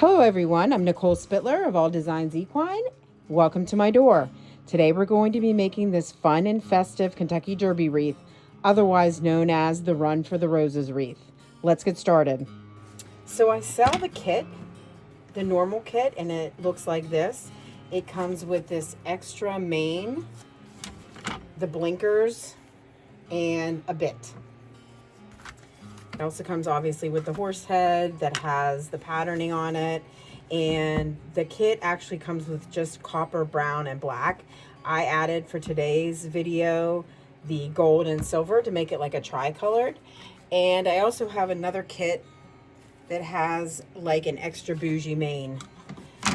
Hello everyone, I'm Nicole Spitler of All Designs Equine. Welcome to my door. Today we're going to be making this fun and festive Kentucky Derby wreath, otherwise known as the Run for the Roses wreath. Let's get started. So I sell the kit, the normal kit, and it looks like this. It comes with this extra mane, the blinkers, and a bit. It also comes obviously with the horse head that has the patterning on it, and the kit actually comes with just copper, brown, and black. I added for today's video the gold and silver to make it like a tricolored, and I also have another kit that has like an extra bougie mane.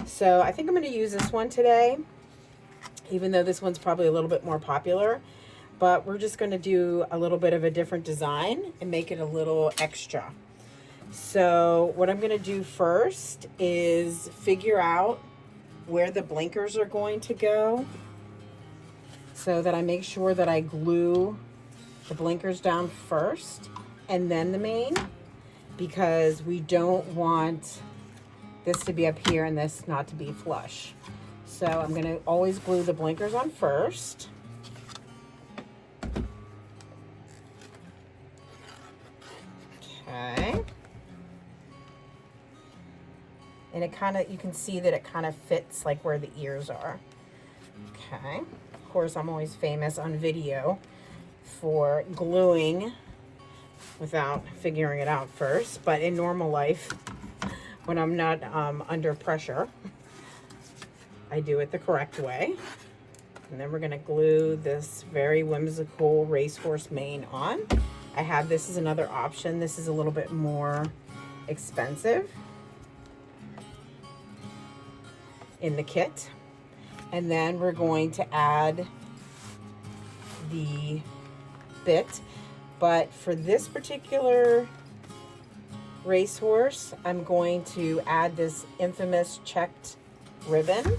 So I think I'm going to use this one today, even though this one's probably a little bit more popular. But we're just going to do a little bit of a different design and make it a little extra. So what I'm going to do first is figure out where the blinkers are going to go so that I make sure that I glue the blinkers down first and then the mane, because we don't want this to be up here and this not to be flush. So I'm going to always glue the blinkers on first. Okay. And it kind of, you can see that it kind of fits like where the ears are. Okay. Of course, I'm always famous on video for gluing without figuring it out first. But in normal life, when I'm not under pressure, I do it the correct way. And then we're going to glue this very whimsical racehorse mane on. I have, this is another option. This is a little bit more expensive in the kit. And then we're going to add the bit. But for this particular racehorse, I'm going to add this infamous checked ribbon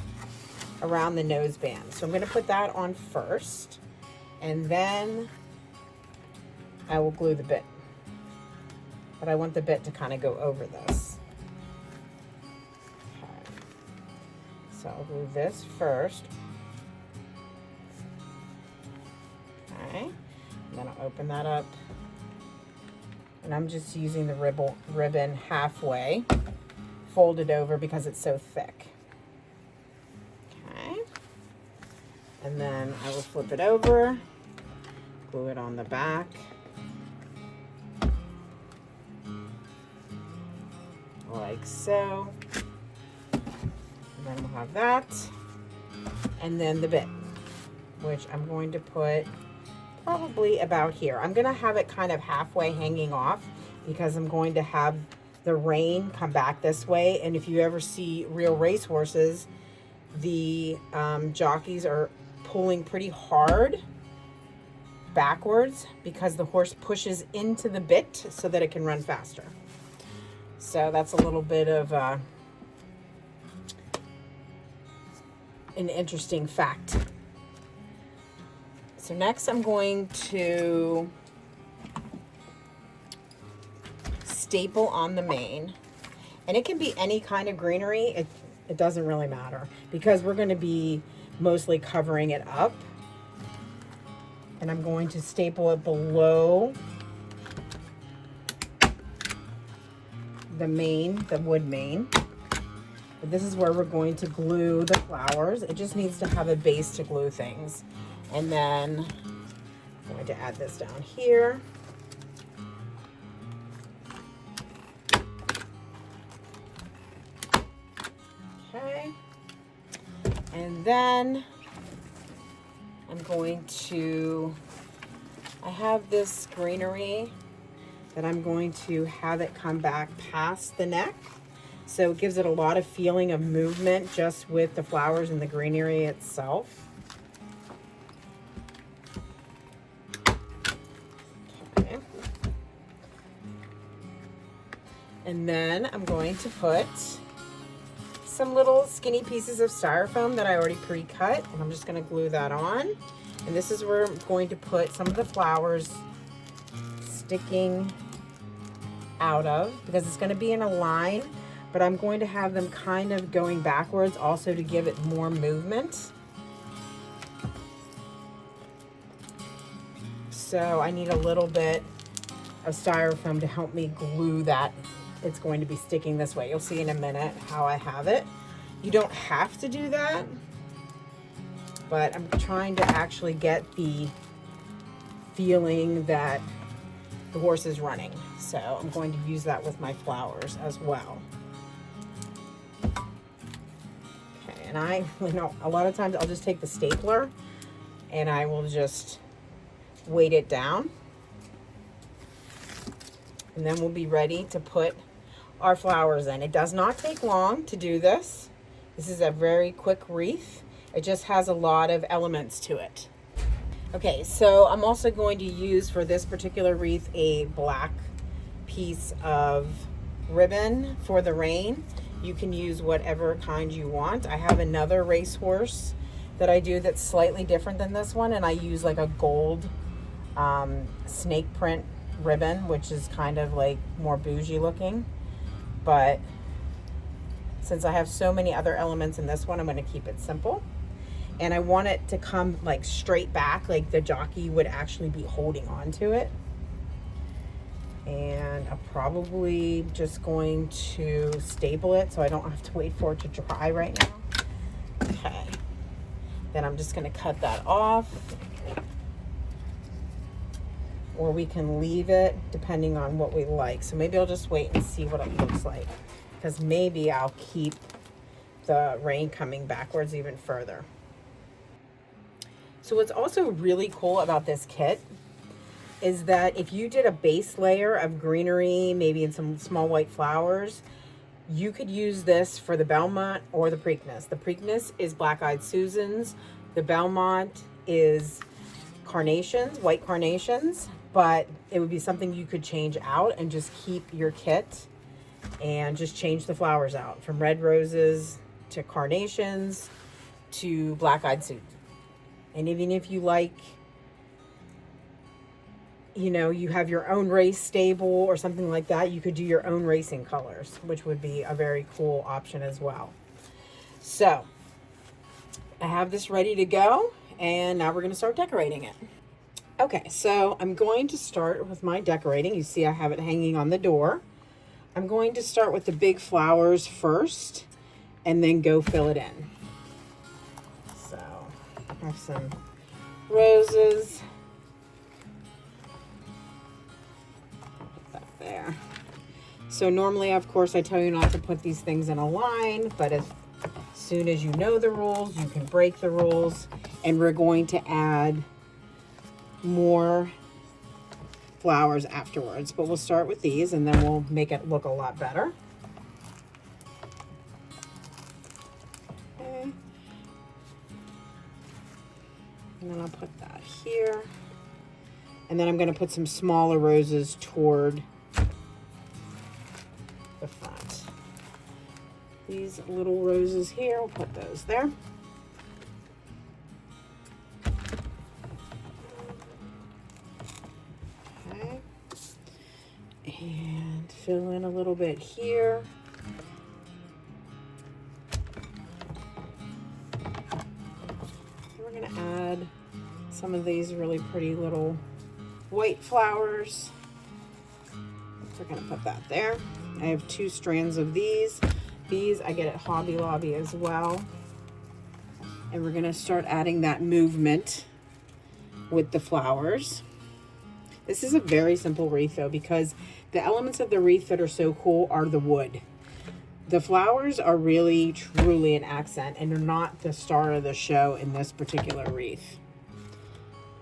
around the noseband. So I'm going to put that on first, and then I will glue the bit. But I want the bit to kind of go over this. Okay. So I'll glue this first. Okay. And then I'll open that up. And I'm just using the ribbon halfway, folded over because it's so thick. Okay. And then I will flip it over, glue it on the back. Like so. And then we'll have that. And then the bit, which I'm going to put probably about here. I'm going to have it kind of halfway hanging off because I'm going to have the rein come back this way. And if you ever see real racehorses, the jockeys are pulling pretty hard backwards because the horse pushes into the bit so that it can run faster. So that's a little bit of an interesting fact. So next I'm going to staple on the mane. And it can be any kind of greenery. It doesn't really matter because we're going to be mostly covering it up. And I'm going to staple it below the mane, the wood mane. But this is where we're going to glue the flowers. It just needs to have a base to glue things. And then I'm going to add this down here. Okay. And then I'm going to, I have this greenery that I'm going to have it come back past the neck. So it gives it a lot of feeling of movement just with the flowers and the greenery itself. Okay. And then I'm going to put some little skinny pieces of styrofoam that I already pre-cut, and I'm just going to glue that on. And this is where I'm going to put some of the flowers sticking out of, because it's going to be in a line but I'm going to have them kind of going backwards also to give it more movement. So I need a little bit of styrofoam to help me glue that. It's going to be sticking this way. You'll see in a minute how I have it. You don't have to do that, but I'm trying to actually get the feeling that the horse is running. So I'm going to use that with my flowers as well. Okay, and I, you know, a lot of times I'll just take the stapler and I will just weight it down. And then we'll be ready to put our flowers in. It does not take long to do this. This is a very quick wreath. It just has a lot of elements to it. Okay, so I'm also going to use for this particular wreath a black piece of ribbon for the rein. You can use whatever kind you want. I have another racehorse that I do that's slightly different than this one, and I use like a gold snake print ribbon, which is kind of like more bougie looking. But since I have so many other elements in this one, I'm going to keep it simple. And I want it to come like straight back, like the jockey would actually be holding on to it. And I'm probably just going to staple it so I don't have to wait for it to dry right now. Okay. Then I'm just going to cut that off. Or we can leave it depending on what we like. So maybe I'll just wait and see what it looks like, because maybe I'll keep the rein coming backwards even further. So what's also really cool about this kit is that if you did a base layer of greenery, maybe in some small white flowers, you could use this for the Belmont or the Preakness. The Preakness is Black-Eyed Susans. The Belmont is carnations, white carnations, but it would be something you could change out and just keep your kit and just change the flowers out from red roses to carnations to Black-Eyed Susans. And even if you like, you know, you have your own race stable or something like that, you could do your own racing colors, which would be a very cool option as well. So I have this ready to go, and now we're going to start decorating it. Okay, so I'm going to start with my decorating. You see I have it hanging on the door. I'm going to start with the big flowers first and then go fill it in. So I have some roses. Put that there. So normally, of course, I tell you not to put these things in a line, but as soon as you know the rules, you can break the rules. And we're going to add more flowers afterwards, but we'll start with these and then we'll make it look a lot better. Okay. And then I'll put that here. And then I'm going to put some smaller roses toward the front. These little roses here, we'll put those there. And fill in a little bit here. We're going to add some of these really pretty little white flowers. We're going to put that there. I have 2 strands of these. These I get at Hobby Lobby as well. And we're going to start adding that movement with the flowers. This is a very simple wreath though, because the elements of the wreath that are so cool are the wood. The flowers are really truly an accent and are not the star of the show in this particular wreath.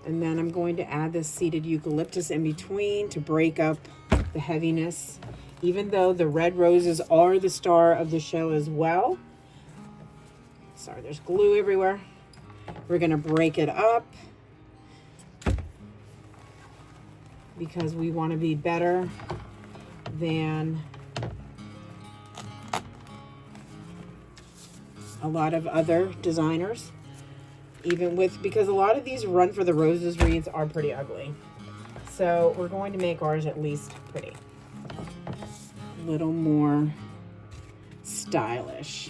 And then I'm going to add this seeded eucalyptus in between to break up the heaviness. Even though the red roses are the star of the show as well. Sorry, there's glue everywhere. We're going to break it up because we want to be better than a lot of other designers, because a lot of these Run for the Roses wreaths are pretty ugly. So we're going to make ours at least pretty. A little more stylish.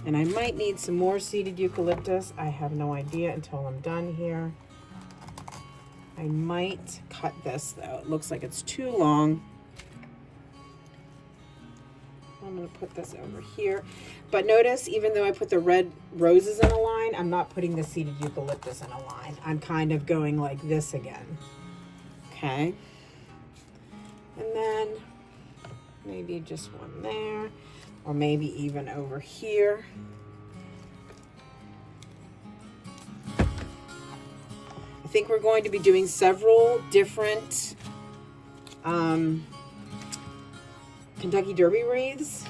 And I might need some more seeded eucalyptus. I have no idea until I'm done here. I might cut this though. It looks like it's too long. I'm gonna put this over here. But notice, even though I put the red roses in a line, I'm not putting the seeded eucalyptus in a line. I'm kind of going like this again. Okay. And then maybe just one there, or maybe even over here. I think we're going to be doing several different Kentucky Derby wreaths.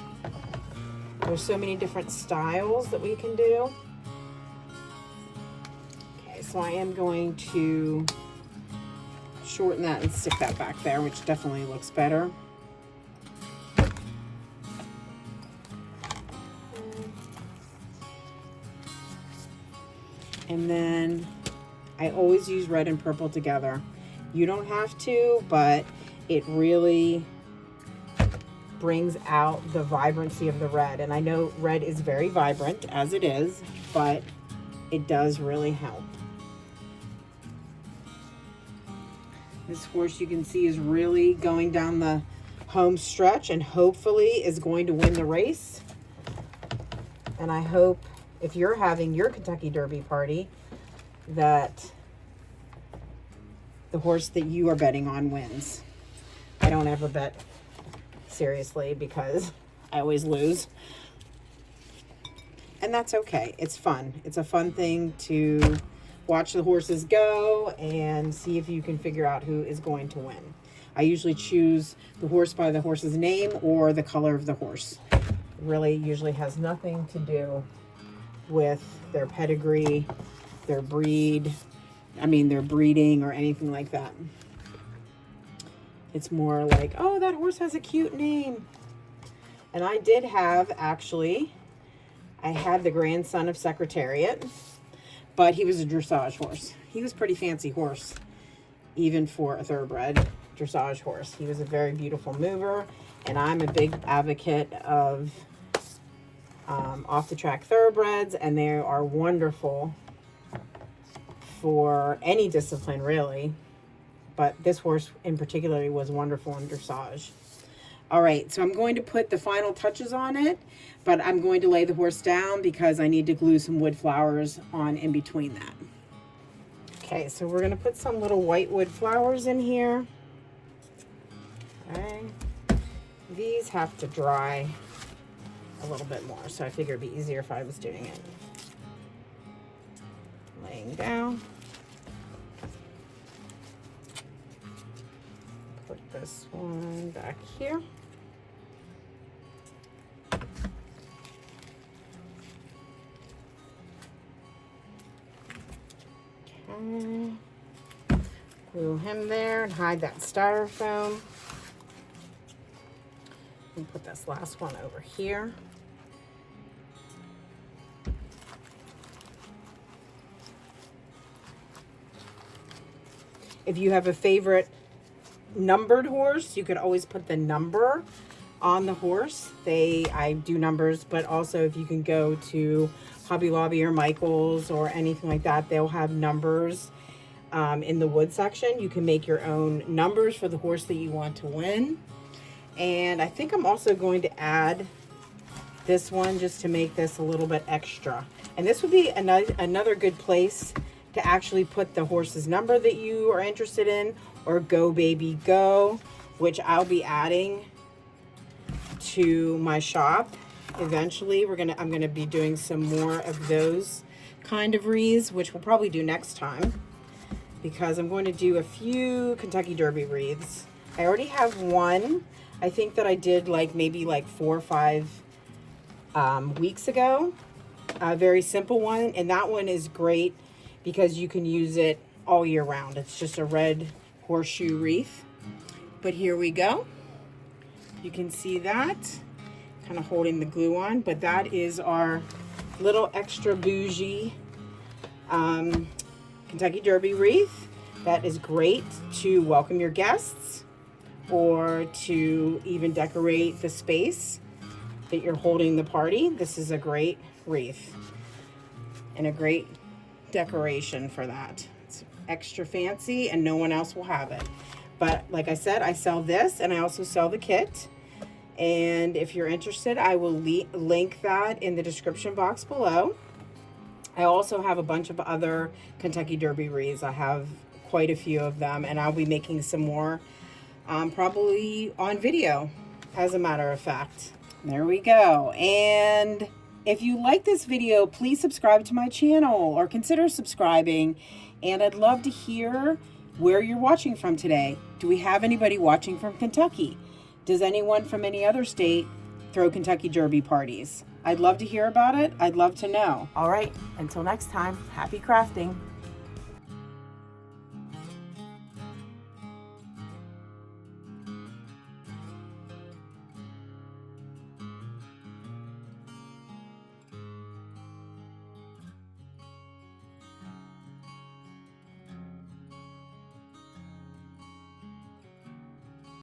There's so many different styles that we can do. Okay, so I am going to shorten that and stick that back there, which definitely looks better. And then I always use red and purple together. You don't have to, but it really brings out the vibrancy of the red. And I know red is very vibrant as it is, but it does really help. This horse, you can see, is really going down the home stretch and hopefully is going to win the race. And I hope if you're having your Kentucky Derby party that the horse that you are betting on wins. I don't ever bet seriously because I always lose. And that's okay. It's fun. It's a fun thing to watch the horses go and see if you can figure out who is going to win. I usually choose the horse by the horse's name or the color of the horse. It really usually has nothing to do with their pedigree, their breed, their breeding or anything like that. It's more like, oh, that horse has a cute name. And I did have, actually, I had the grandson of Secretariat, but he was a dressage horse. He was a pretty fancy horse, even for a thoroughbred dressage horse. He was a very beautiful mover, and I'm a big advocate of off-the-track thoroughbreds, and they are wonderful for any discipline, really. But this horse in particular was wonderful in dressage. All right, so I'm going to put the final touches on it, but I'm going to lay the horse down because I need to glue some wood flowers on in between that. Okay, so we're going to put some little white wood flowers in here. Okay. These have to dry a little bit more, so I figured it'd be easier if I was doing it. Laying down. Put this one back here. Okay. Glue him there and hide that styrofoam. And put this last one over here. If you have a favorite numbered horse, you could always put the number on the horse. I do numbers, but also if you can go to Hobby Lobby or Michael's or anything like that, they'll have numbers in the wood section. You can make your own numbers for the horse that you want to win. And I think I'm also going to add this one just to make this a little bit extra. And this would be another good place to actually put the horse's number that you are interested in, or Go Baby Go, which I'll be adding to my shop eventually. I'm gonna be doing some more of those kind of wreaths, which we'll probably do next time, because I'm going to do a few Kentucky Derby wreaths. I already have one, I think, that I did maybe 4 or 5 weeks ago. A very simple one, and that one is great because you can use it all year round. It's just a red horseshoe wreath. But here we go. You can see that, kind of holding the glue on, but that is our little extra bougie Kentucky Derby wreath. That is great to welcome your guests, or to even decorate the space that you're holding the party, this is a great wreath and a great decoration for that. It's extra fancy and no one else will have it. But like I said, I sell this and I also sell the kit. And if you're interested, I will link that in the description box below. I also have a bunch of other Kentucky Derby wreaths. I have quite a few of them, and I'll be making some more probably on video, as a matter of fact. There we go. And if you like this video, please subscribe to my channel or consider subscribing. And I'd love to hear where you're watching from today. Do we have anybody watching from Kentucky? Does anyone from any other state throw Kentucky Derby parties? I'd love to hear about it. I'd love to know. All right, until next time, happy crafting.